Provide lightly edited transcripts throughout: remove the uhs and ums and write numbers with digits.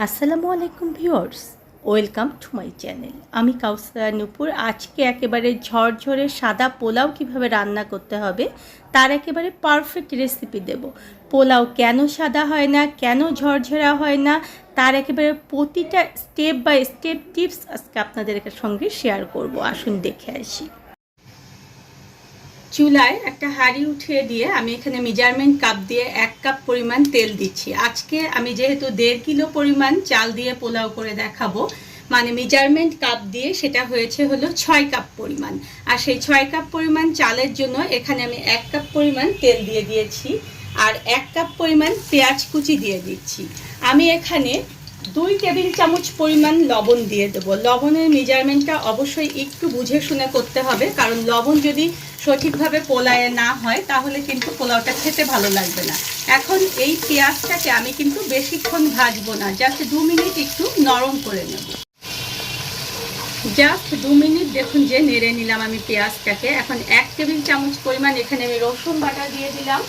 আসসালামু আলাইকুম viewers, welcome to my channel. আমি কাউসার নূপুর। আজকে একেবারে ঝরঝরে সাদা পোলাও কিভাবে রান্না করতে হবে তার একেবারে পারফেক্ট রেসিপি দেব। পোলাও কেন সাদা হয় না, কেন ঝরঝরা হয় না, তার একেবারে প্রতিটা স্টেপ বাই স্টেপ টিপস আজকে আপনাদের সঙ্গে শেয়ার করব। আসুন দেখে আসি। চুলায় একটা হাঁড়ি উঠিয়ে দিয়ে আমি এখানে মেজারমেন্ট কাপ দিয়ে 1 কাপ পরিমাণ তেল দিচ্ছি। আজকে আমি যেহেতু 1.5 কিলো পরিমাণ চাল দিয়ে পোলাও করে দেখাবো, মানে মেজারমেন্ট কাপ দিয়ে সেটা হয়েছে হলো 6 কাপ পরিমাণ। আর সেই 6 কাপ পরিমাণ চালের জন্য এখানে আমি 1 কাপ পরিমাণ তেল দিয়ে দিয়েছি আর 1 কাপ পরিমাণ পেঁয়াজ কুচি দিয়ে দিচ্ছি। আমি এখানে 2 টেবিল চামচ পরিমাণ লবণ দিয়ে দেবো। লবণের মেজারমেন্টটা অবশ্যই একটু বুঝে শুনে করতে হবে, কারণ লবণ যদি সঠিকভাবে পোলায়ে না হয় তাহলে কিন্তু পোলাওটা খেতে ভালো লাগবে না। এখন এই পেঁয়াজটাকে আমি কিন্তু বেশিক্ষণ ভাজবো না, জাস্ট 2 মিনিট একটু নরম করে নেব। জাস্ট 2 মিনিট দেখুন যে নেড়ে নিলাম আমি পেঁয়াজটাকে। এখন 1 টেবিল চামচ পরিমাণ এখানে আমি রসুন বাটা দিয়ে দিলাম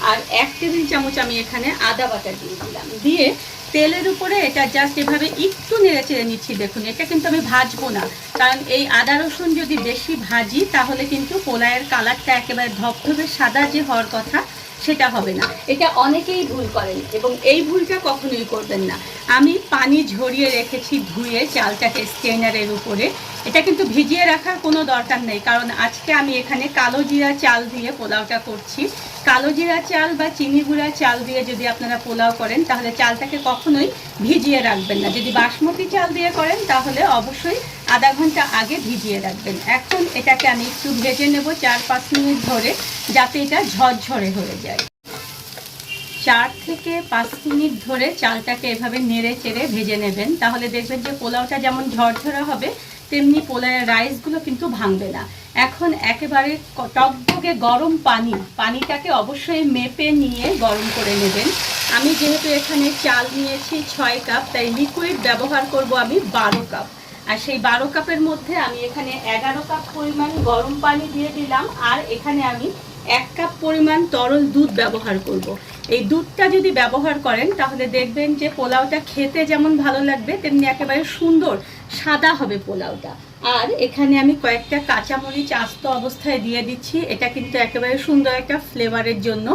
আর 1 টেবিল চামচ আমি এখানে আদা বাটা দিয়ে দিলাম। দিয়ে তেলের উপরে এটা জাস্ট এভাবে একটু নেড়ে চেড়ে নিচ্ছি। দেখুন এটা কিন্তু আমি ভাজবো না, কারণ এই আদা রসুন যদি বেশি ভাজি তাহলে কিন্তু পোলাওয়ের কালারটা একেবারে ধবধবে সাদা যে হওয়ার কথা সেটা হবে না। এটা অনেকেই ভুল করেন এবং এই ভুলটা কখনোই করবেন না। আমি পানি ঝরিয়ে রেখেছি ধুয়ে চালটাকে স্ট্রেনারের উপরে। এটা কিন্তু ভিজিয়ে রাখার কোনো দরকার নেই, কারণ আজকে আমি এখানে কালো জিরা চাল দিয়ে পোলাওটা করছি। কালো জিরা চাল বা চিনি গুঁড়া চাল দিয়ে যদি আপনারা পোলাও করেন তাহলে চালটাকে কখনোই ভিজিয়ে রাখবেন না। যদি বাসমতি চাল দিয়ে করেন তাহলে অবশ্যই আধা ঘন্টা আগে ভিজিয়ে রাখবেন। এখন এটাকে আমি একটু ভেজে নেব 4-5 মিনিট ধরে, যাতে এটা ঝরঝরে হয়ে যায়। 4 থেকে 5 মিনিট ধরে চালটাকে এভাবে নেড়ে চেড়ে ভেজে নেবেন, তাহলে দেখবেন যে পোলাওটা যেমন ঝরঝরা হবে তেমনি পোলাওয়ের রাইসগুলো কিন্তু ভাঙবে না। এখন একেবারে টকবগে গরম পানিটাকে অবশ্যই মেপে নিয়ে গরম করে নেবেন। আমি যেহেতু এখানে চাল নিয়েছি 6 কাপ, তাই লিকুইড ব্যবহার করব আমি 12 কাপ। আর সেই 12 কাপের মধ্যে আমি এখানে 11 কাপ পরিমাণ গরম পানি দিয়ে দিলাম আর এখানে আমি 1 কাপ পরিমাণ তরল দুধ ব্যবহার করব। এই দুধটা যদি ব্যবহার করেন তাহলে দেখবেন যে পোলাওটা খেতে যেমন ভালো লাগবে তেমনি একেবারে সুন্দর সাদা হবে পোলাওটা। আর এখানে আমি কয়েকটা কাঁচামরিচ আস্ত অবস্থায় দিয়ে দিচ্ছি, এটা কিন্তু একেবারে সুন্দর একটা ফ্লেভারের জন্য।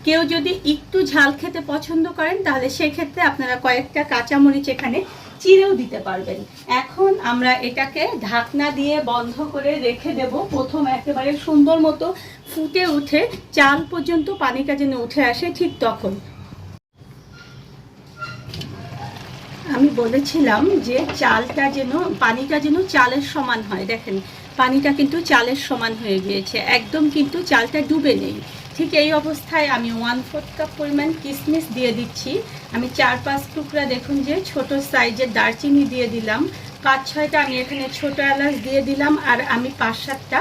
কেউ যদি একটু ঝাল খেতে পছন্দ করেন তাহলে সেক্ষেত্রে আপনারা কয়েকটা কাঁচামরিচ এখানে চিড়েও দিতে পারবেন। এখন আমরা এটাকে ঢাকনা দিয়ে বন্ধ করে রেখে দেব। প্রথম একেবারে সুন্দর মতো ফুটে উঠে চাল পর্যন্ত পানিটা যেন উঠে আসে, ঠিক তখন আমি বলেছিলাম যে পানিটা যেন চালের সমান হয়। দেখেন পানিটা কিন্তু চালের সমান হয়ে গিয়েছে, একদম কিন্তু চালটা ডুবে নেই। ঠিক এই অবস্থায় আমি 1/4 কাপ পরিমাণ কিশমিশ দিয়ে দিচ্ছি। আমি 4-5 টুকরা দেখুন যে ছোট সাইজের দারচিনি দিয়ে দিলাম। 5-6টা আমি এখানে ছোট এলাচ দিয়ে দিলাম আর আমি 5-7টা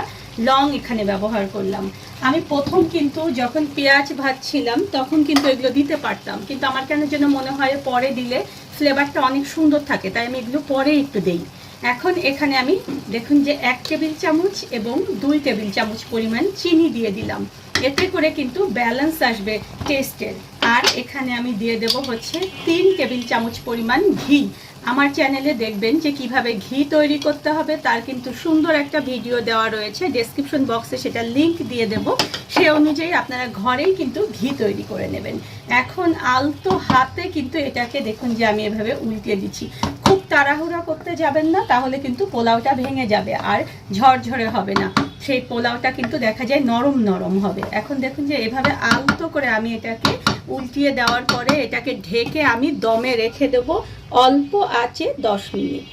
লং এখানে ব্যবহার করলাম। আমি প্রথম কিন্তু যখন পেঁয়াজ ভাজছিলাম তখন কিন্তু এগুলো দিতে পারতাম, কিন্তু আমার কেন যেন মনে হয় পরে দিলে ফ্লেভারটা অনেক সুন্দর থাকে, তাই আমি এগুলো পরে একটু দেই। এখন এখানে আমি দেখুন যে 1 টেবিল চামচ এবং 2 টেবিল চামচ পরিমাণ চিনি দিয়ে দিলাম, এতে করে কিন্তু ব্যালেন্স আসবে টেস্টের। আর এখানে আমি দিয়ে দেব হচ্ছে 3 টেবিল চামচ পরিমাণ ঘি। আমার চ্যানেলে দেখবেন যে কিভাবে ঘি তৈরি করতে হবে তার কিন্তু সুন্দর একটা ভিডিও দেওয়া রয়েছে, ডেসক্রিপশন বক্সে সেটা লিংক দিয়ে দেব। সে অনুযায়ী আপনারা ঘরেই কিন্তু ঘি তৈরি করে নেবেন। এখন আলতো হাতে কিন্তু এটাকে দেখুন যে আমি এভাবে উল্টে দিচ্ছি। খুব তাড়াহুড়া করতে যাবেন না, তাহলে কিন্তু পোলাওটা ভেঙে যাবে আর ঝরঝরে হবে না। সেই পোলাওটা কিন্তু দেখা যায় নরম নরম হবে। এখন দেখুন যে এভাবে আলতো করে আমি এটাকে উল্টিয়ে দেওয়ার পরে এটাকে ঢেকে আমি দমে রেখে দেব অল্প আঁচে 10 মিনিট।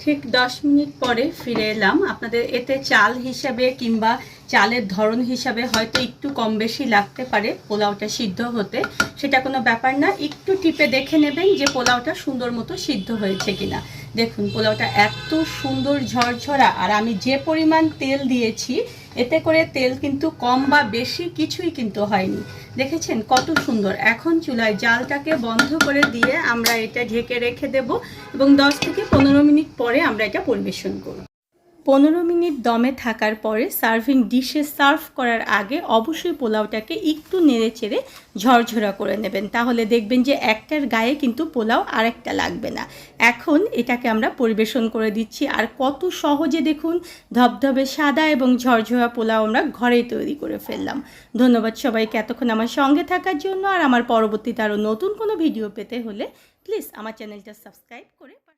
ঠিক 10 মিনিট পরে ফিরে এলাম। আপনাদের এতে চাল হিসাবে কিংবা চালের ধরন হিসাবে হয়তো একটু কম বেশি লাগতে পারে পোলাওটা সিদ্ধ হতে, সেটা কোনো ব্যাপার না। একটু টিপে দেখে নেবেন যে পোলাওটা সুন্দর মতো সিদ্ধ হয়েছে কিনা। দেখুন পোলাওটা এত সুন্দর ঝরঝরা, আর আমি যে পরিমাণ তেল দিয়েছি এতে করে তেল কিন্তু কম বা বেশি কিছুই কিন্তু হয়নি। দেখেছেন কত সুন্দর। এখন চুলায় জালটাকে বন্ধ করে দিয়ে আমরা এটা ঢেকে রেখে দেব এবং 10 থেকে 15 মিনিট পরে আমরা এটা পরিবেশন করব। 15 মিনিট দমে থাকার পরে সার্ভিং ডিশে সার্ভ করার আগে অবশ্যই পোলাওটাকে একটু নেড়েচেড়ে ঝরঝরা করে নেবেন, তাহলে দেখবেন যে একটার গায়ে কিন্তু পোলাও আরেকটা লাগবে না। এখন এটাকে আমরা পরিবেশন করে দিচ্ছি। আর কত সহজে দেখুন ধবধবে সাদা এবং ঝরঝরা পোলাও আমরা ঘরেই তৈরি করে ফেললাম। ধন্যবাদ সবাইকে এতক্ষণ আমার সঙ্গে থাকার জন্য। আর আমার পরবর্তীতে আরও নতুন কোনো ভিডিও পেতে হলে প্লিজ আমার চ্যানেলটা সাবস্ক্রাইব করে